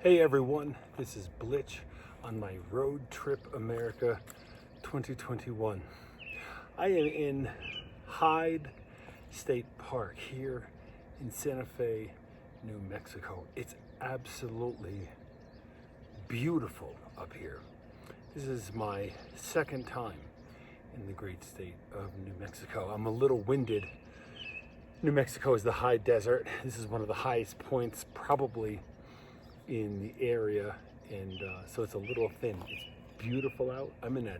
Hey everyone, this is Blitch on my Road Trip America 2021. I am in Hyde State Park here in Santa Fe, New Mexico. It's absolutely beautiful up here. This is my second time in the great state of New Mexico. I'm a little winded. New Mexico is the high desert. This is one of the highest points probably in the area, and so it's a little thin. It's beautiful out. I'm in a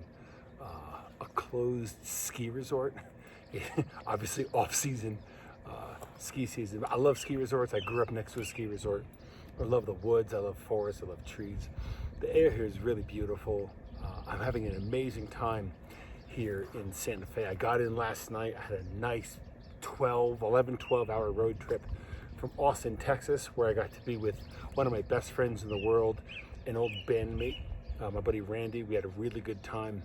closed ski resort. Obviously off-season ski season. I love ski resorts. I grew up next to a ski resort. I love the woods. I love forests. I love trees. The air here is really beautiful. I'm having an amazing time here in Santa Fe. I got in last night. I had a nice 12 hour road trip from Austin, Texas, where I got to be with one of my best friends in the world, an old bandmate, my buddy Randy. We had a really good time.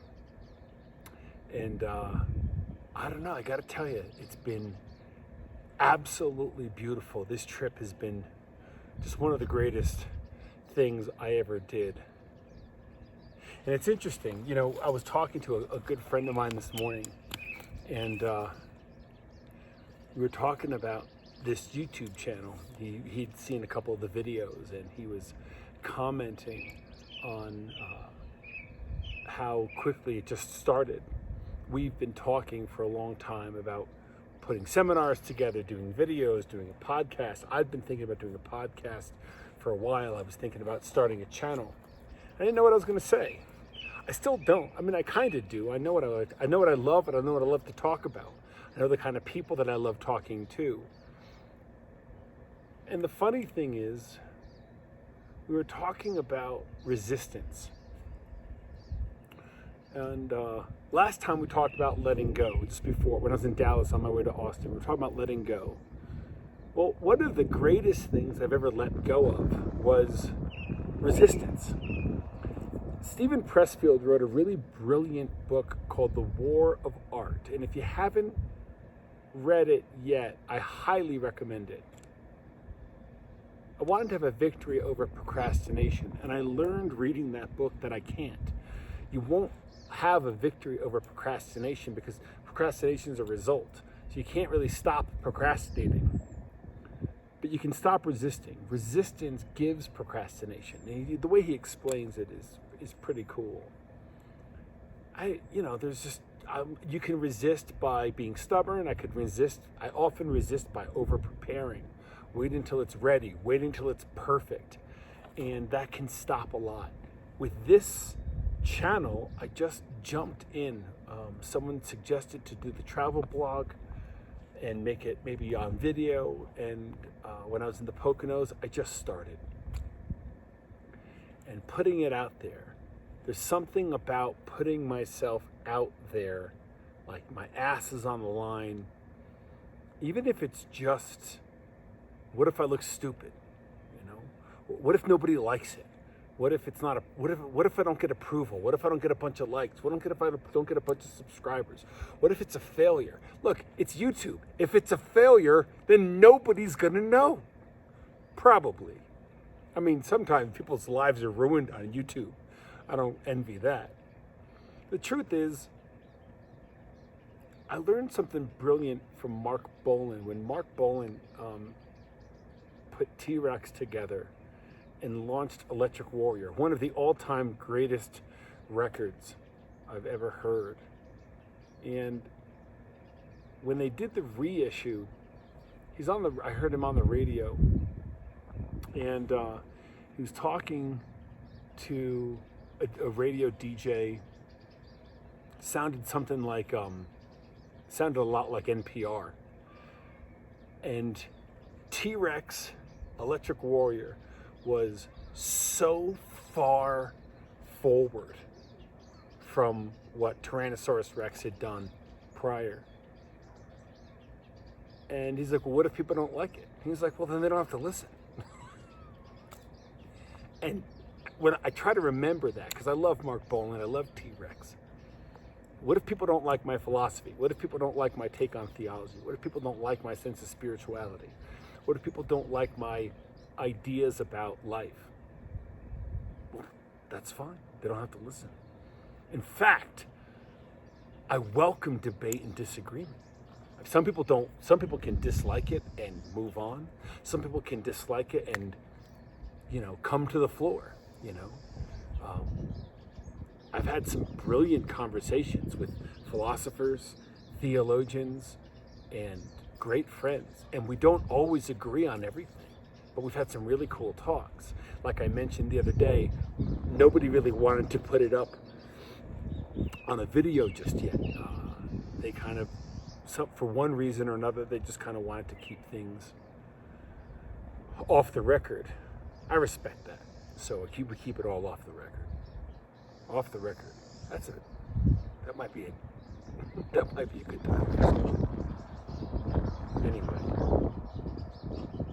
And I don't know, I gotta tell you, it's been absolutely beautiful. This trip has been just one of the greatest things I ever did. And it's interesting, you know, I was talking to a good friend of mine this morning, and we were talking about this YouTube channel. He'd seen a couple of the videos, and he was commenting on how quickly it just started. We've been talking for a long time about putting seminars together, doing videos, doing a podcast. I've been thinking about doing a podcast for a while. I was thinking about starting a channel. I didn't know what I was going to say. I still don't. I mean, I kind of do. I know what I like. I know what I love, and I know what I love to talk about. I know the kind of people that I love talking to. And the funny thing is, we were talking about resistance. And last time we talked about letting go, just before, when I was in Dallas on my way to Austin, we were talking about letting go. Well, one of the greatest things I've ever let go of was resistance. Steven Pressfield wrote a really brilliant book called The War of Art. And if you haven't read it yet, I highly recommend it. I wanted to have a victory over procrastination, and I learned reading that book that I can't. You won't have a victory over procrastination because procrastination is a result. So you can't really stop procrastinating, but you can stop resisting. Resistance gives procrastination. And the way he explains it is pretty cool. You can resist by being stubborn. I often resist by over preparing. Wait until it's ready. Wait until it's perfect. And that can stop a lot. With this channel, I just jumped in. Someone suggested to do the travel blog and make it maybe on video. And when I was in the Poconos, I just started. And putting it out there. There's something about putting myself out there, like my ass is on the line. Even if it's just, what if I look stupid? You know, what if nobody likes it? What if it's not what if I don't get approval? What if I don't get a bunch of likes? What if I don't get a bunch of subscribers? What if it's a failure? Look, it's YouTube. If it's a failure, then nobody's gonna know. Probably. I mean, sometimes people's lives are ruined on YouTube. I don't envy that. The truth is, I learned something brilliant from Mark Bolan. When Mark Bolan put T-Rex together and launched Electric Warrior, one of the all-time greatest records I've ever heard. And when they did the reissue, I heard him on the radio, and he was talking to a radio DJ. Sounded a lot like NPR. And T-Rex Electric Warrior was so far forward from what Tyrannosaurus Rex had done prior. And he's like, well, what if people don't like it? He's like, well, then they don't have to listen. And when I try to remember that, because I love Mark Bolan, I love T-Rex. What if people don't like my philosophy? What if people don't like my take on theology? What if people don't like my sense of spirituality? What if people don't like my ideas about life? That's fine. They don't have to listen. In fact, I welcome debate and disagreement. Some people don't. Some people can dislike it and move on. Some people can dislike it and, come to the floor. I've had some brilliant conversations with philosophers, theologians, and great friends, and we don't always agree on everything, but we've had some really cool talks. Like I mentioned the other day, nobody really wanted to put it up on a video just yet. They kind of, for one reason or another, they just kind of wanted to keep things off the record. I respect that. So we keep it all off the record. Off the record. That's it. That might be it. That might be a good time. Anyway,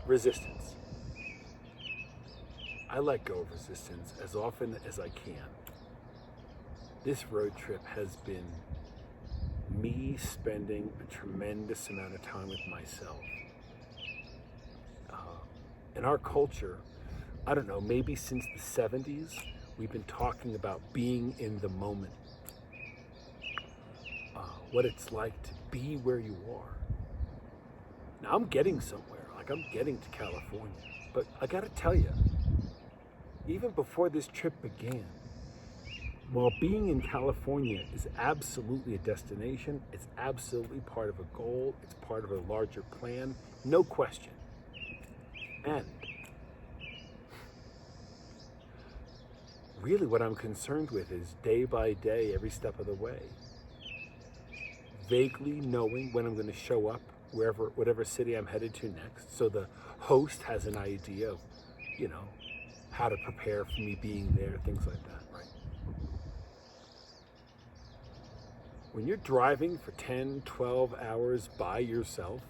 resistance. I let go of resistance as often as I can. This road trip has been me spending a tremendous amount of time with myself. In our culture, I don't know, maybe since the 70s, we've been talking about being in the moment. What it's like to be where you are. Now I'm getting somewhere, like I'm getting to California, but I gotta tell you, even before this trip began, while being in California is absolutely a destination, it's absolutely part of a goal, it's part of a larger plan, no question. And really what I'm concerned with is day by day, every step of the way, vaguely knowing when I'm going to show up whatever city I'm headed to next. So the host has an idea of, how to prepare for me being there, things like that, right? When you're driving for 10, 12 hours by yourself,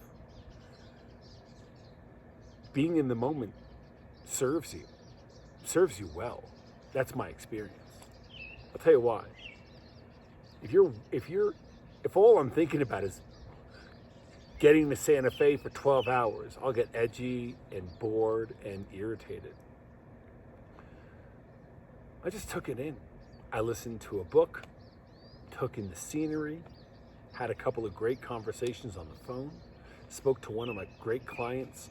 being in the moment serves you well. That's my experience. I'll tell you why. If all I'm thinking about is getting to Santa Fe for 12 hours, I'll get edgy and bored and irritated. I just took it in. I listened to a book, took in the scenery, had a couple of great conversations on the phone, spoke to one of my great clients,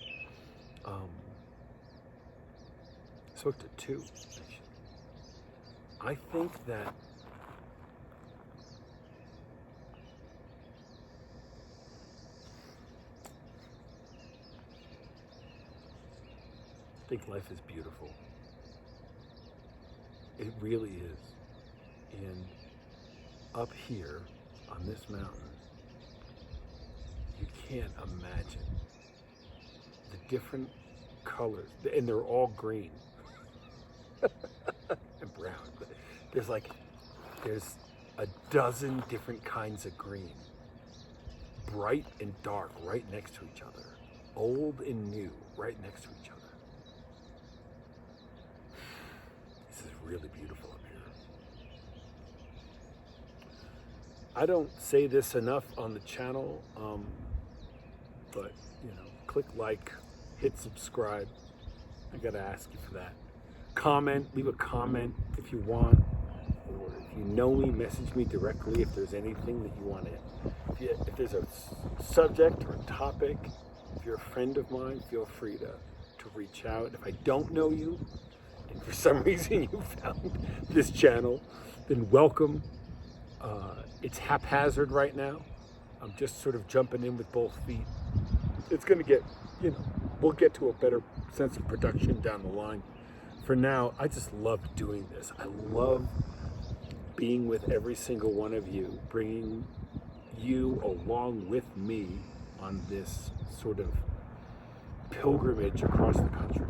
spoke to two, actually. I think that life is beautiful. It really is. And up here on this mountain, you can't imagine the different colors, and they're all green and brown. There's a dozen different kinds of green, bright and dark right next to each other, old and new right next to each other. This is really beautiful up here. I don't say this enough on the channel, but click like, hit subscribe. I gotta ask you for that. Comment, leave a comment if you want, or if you know me, message me directly if there's anything that you want to. If there's a subject or a topic, if you're a friend of mine, feel free to reach out. If I don't know you, and for some reason you found this channel, then welcome. It's haphazard right now. I'm just sort of jumping in with both feet. It's gonna get, we'll get to a better sense of production down the line. For now, I just love doing this. I love being with every single one of you, bringing you along with me on this sort of pilgrimage across the country.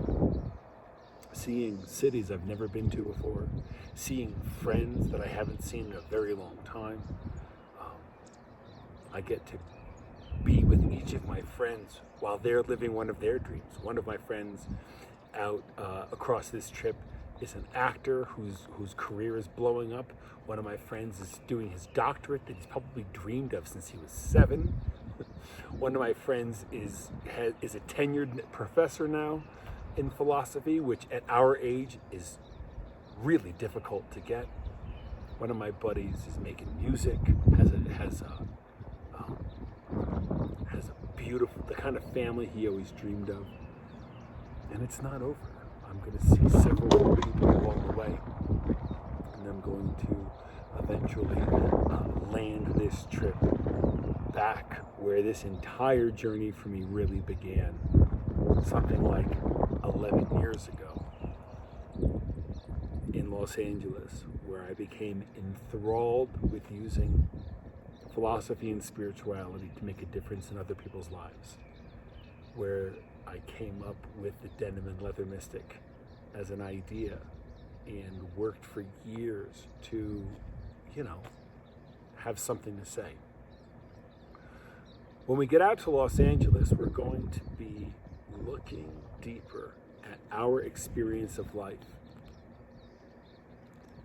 Seeing cities I've never been to before, seeing friends that I haven't seen in a very long time. I get to be with each of my friends while they're living one of their dreams. One of my friends out across this trip is an actor whose career is blowing up. One of my friends is doing his doctorate that he's probably dreamed of since he was 7. One of my friends is a tenured professor now in philosophy, which at our age is really difficult to get. One of my buddies is making music, has a beautiful, the kind of family he always dreamed of, and it's not over. I'm going to see several more people along the way, and I'm going to eventually land this trip back where this entire journey for me really began, something like 11 years ago in Los Angeles, where I became enthralled with using philosophy and spirituality to make a difference in other people's lives, where I came up with the denim and leather mystic as an idea and worked for years to, have something to say. When we get out to Los Angeles, we're going to be looking deeper at our experience of life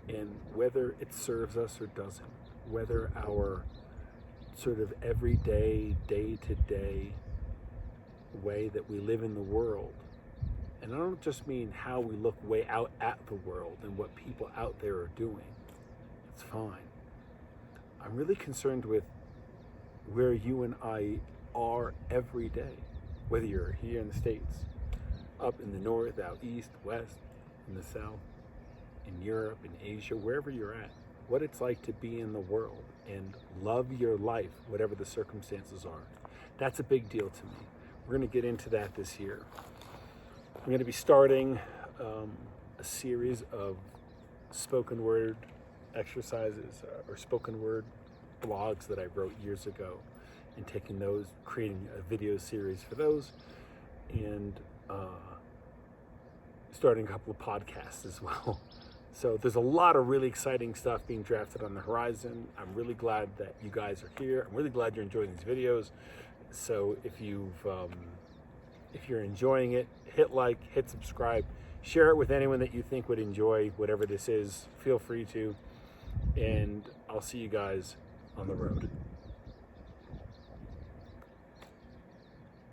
and whether it serves us or doesn't, whether our sort of everyday, day-to-day way that we live in the world, and I don't just mean how we look way out at the world and what people out there are doing. It's fine. I'm really concerned with where you and I are every day, whether you're here in the States, up in the north, out east, west, in the south, in Europe, in Asia, wherever you're at, what it's like to be in the world and love your life, whatever the circumstances are. That's a big deal to me. We're going to get into that this year. I'm going to be starting a series of spoken word exercises or spoken word blogs that I wrote years ago, and taking those, creating a video series for those, and starting a couple of podcasts as well. So there's a lot of really exciting stuff being drafted on the horizon. I'm really glad that you guys are here. I'm really glad you're enjoying these videos. So if you're enjoying it, hit like, hit subscribe, share it with anyone that you think would enjoy whatever this is. Feel free to, and I'll see you guys on the road.